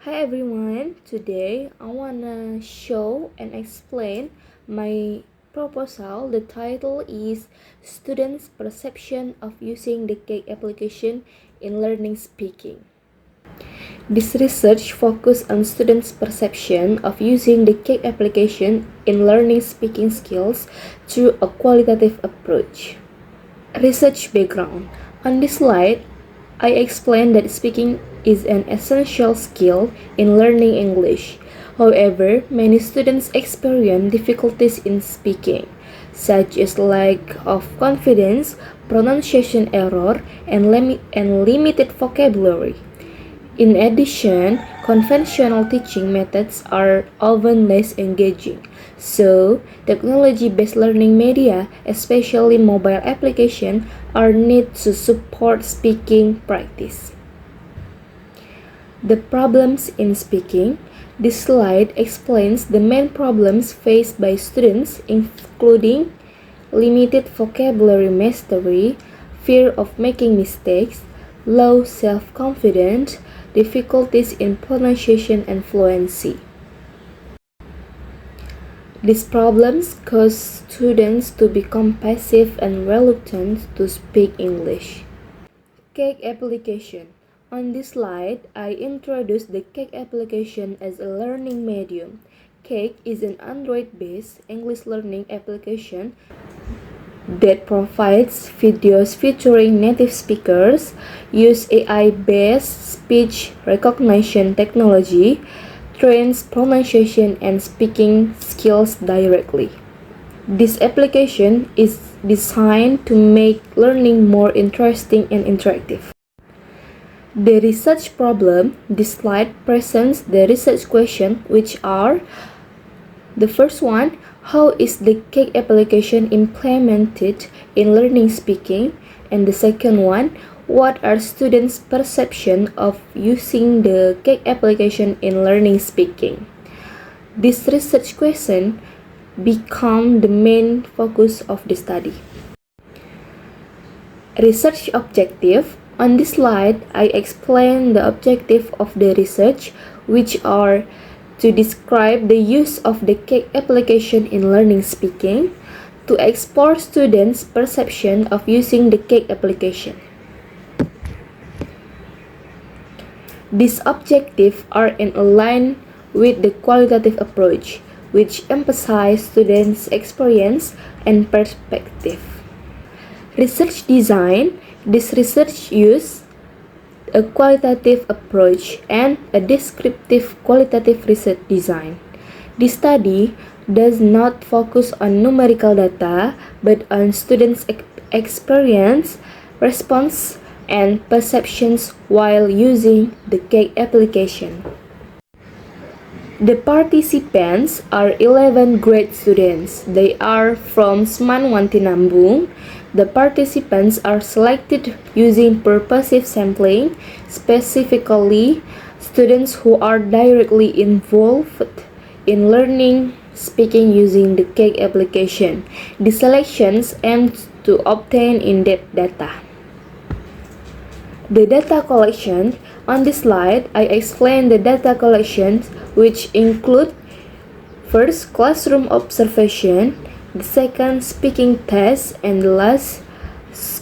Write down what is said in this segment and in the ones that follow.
Hi everyone, today I wanna show and explain my proposal. The title is Students' Perception of Using the Cake Application in Learning Speaking. This research focuses on students' perception of using the Cake application in learning speaking skills through a qualitative approach. Research background. On this slide, I explained that speaking is an essential skill in learning English. However, many students experience difficulties in speaking, such as lack of confidence, pronunciation error, and limited vocabulary. In addition, conventional teaching methods are often less engaging, so technology-based learning media, especially mobile applications, are needed to support speaking practice. The problems in speaking. This slide explains the main problems faced by students, including limited vocabulary mastery, fear of making mistakes, low self-confidence, difficulties in pronunciation and fluency. These problems cause students to become passive and reluctant to speak English. Cake application. On this slide, I introduce the Cake application as a learning medium. Cake is an Android-based English learning application that provides videos featuring native speakers, use AI-based speech recognition technology, trains pronunciation and speaking skills directly. This application is designed to make learning more interesting and interactive. The research problem. This slide presents the research question, which are: the first one, how is the Cake application implemented in learning speaking? And the second one, what are students' perception of using the Cake application in learning speaking? This research question become the main focus of the study. Research objective. On this slide, I explain the objective of the research, which are to describe the use of the Cake application in learning speaking, to explore students' perception of using the Cake application. These objectives are in line with the qualitative approach, which emphasizes students' experience and perspective. Research design. This research uses a qualitative approach and a descriptive qualitative research design. This study does not focus on numerical data, but on students' experience, response, and perceptions while using the Cake application. The participants are 11 grade students. They are from Seman Wantinambung. The participants are selected using purposive sampling, specifically students who are directly involved in learning speaking using the Cake application. The selections aim to obtain in-depth data. The data collection. On this slide, I explain the data collections, which include: first, classroom observation, the second, speaking tests, and the last,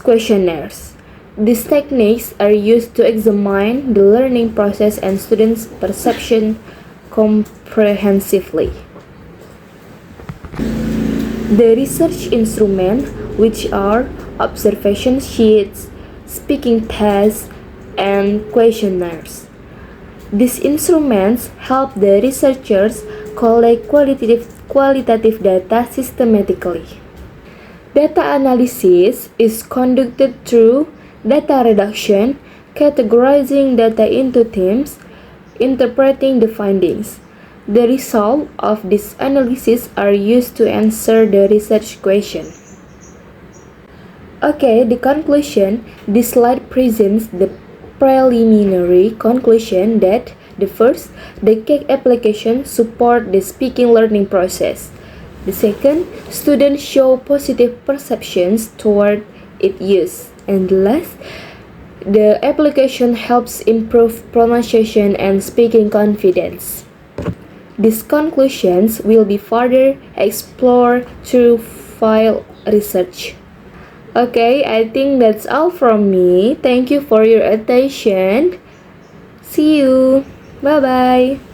questionnaires. These techniques are used to examine the learning process and students' perception comprehensively. The research instrument, which are observation sheets, speaking tests, and questionnaires. These instruments help the researchers collect qualitative data systematically. Data analysis is conducted through data reduction, categorizing data into themes, interpreting the findings. The results of this analysis are used to answer the research question. Okay, the conclusion. This slide presents the preliminary conclusion that the first, the Cake application support the speaking learning process. The second, students show positive perceptions toward its use. And the last, The application helps improve pronunciation and speaking confidence. These conclusions will be further explored through field research. Okay, I think that's all from me. Thank you for your attention. See you. Bye bye.